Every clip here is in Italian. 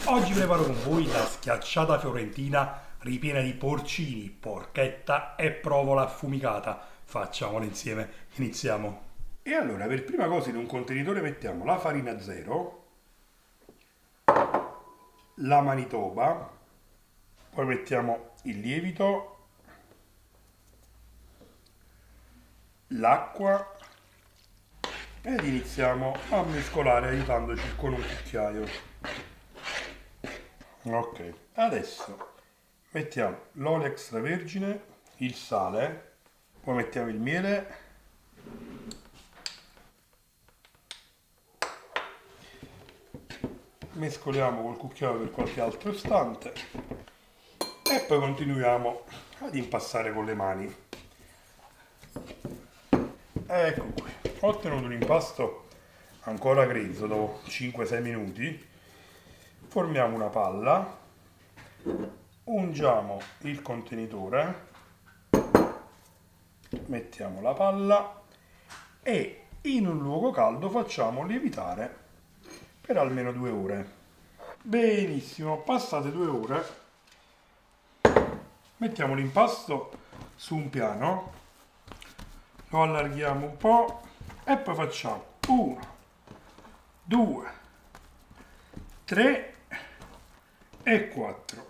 Oggi preparo con voi la schiacciata fiorentina ripiena di porcini, porchetta e provola affumicata. Facciamola insieme, iniziamo. E allora, per prima cosa in un contenitore mettiamo la farina zero, la manitoba, poi mettiamo il lievito, l'acqua ed iniziamo a mescolare aiutandoci con un cucchiaio. Ok, adesso mettiamo l'olio extravergine, il sale, poi mettiamo il miele, mescoliamo col cucchiaio per qualche altro istante e poi continuiamo ad impassare con le mani. Ecco qui, ho ottenuto un impasto ancora grezzo dopo 5-6 minuti. Formiamo una palla, ungiamo il contenitore, mettiamo la palla e in un luogo caldo facciamo lievitare per almeno 2 ore. Benissimo, passate 2 ore, mettiamo l'impasto su un piano, lo allarghiamo un po' e poi facciamo 1, 2, 3 e 4.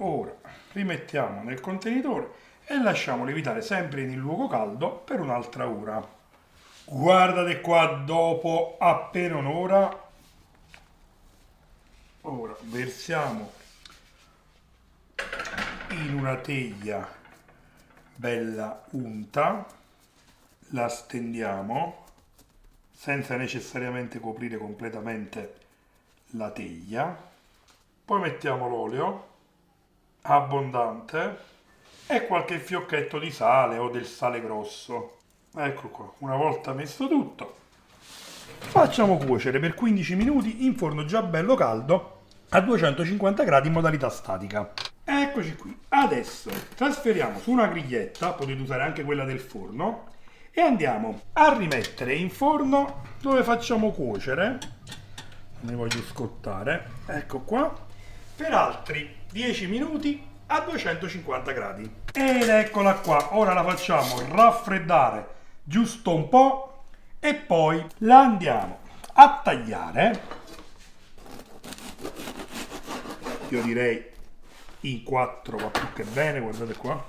Ora rimettiamo nel contenitore e lasciamo lievitare sempre in luogo caldo per un'altra ora. Guardate qua, dopo appena un'ora, ora versiamo in una teglia bella unta, la stendiamo senza necessariamente coprire completamente la teglia, poi mettiamo l'olio abbondante e qualche fiocchetto di sale o del sale grosso. Ecco qua, una volta messo tutto, facciamo cuocere per 15 minuti in forno già bello caldo a 250 gradi in modalità statica. Eccoci qui, adesso trasferiamo su una griglietta, potete usare anche quella del forno, e andiamo a rimettere in forno dove facciamo cuocere, ne voglio scottare, ecco qua, per altri 10 minuti a 250 gradi. Ed eccola qua, ora la facciamo raffreddare giusto un po' e poi la andiamo a tagliare, io direi in 4 va più che bene, guardate qua,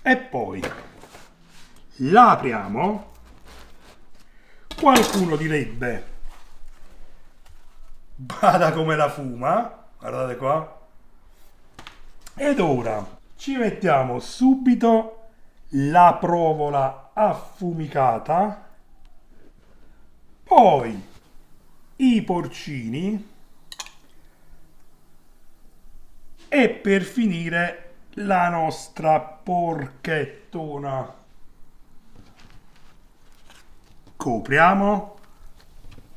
e poi la apriamo, qualcuno direbbe bada come la fuma, guardate qua, ed ora ci mettiamo subito la provola affumicata, poi i porcini e per finire la nostra porchettona. Copriamo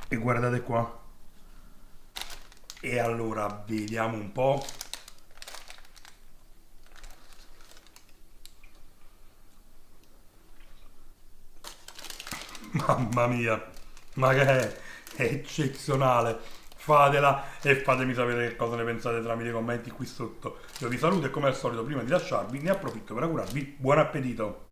e guardate qua. E allora vediamo un po'. Mamma mia, ma che è eccezionale! Fatela e fatemi sapere che cosa ne pensate tramite i commenti qui sotto. Io vi saluto e come al solito prima di lasciarvi ne approfitto per augurarvi buon appetito!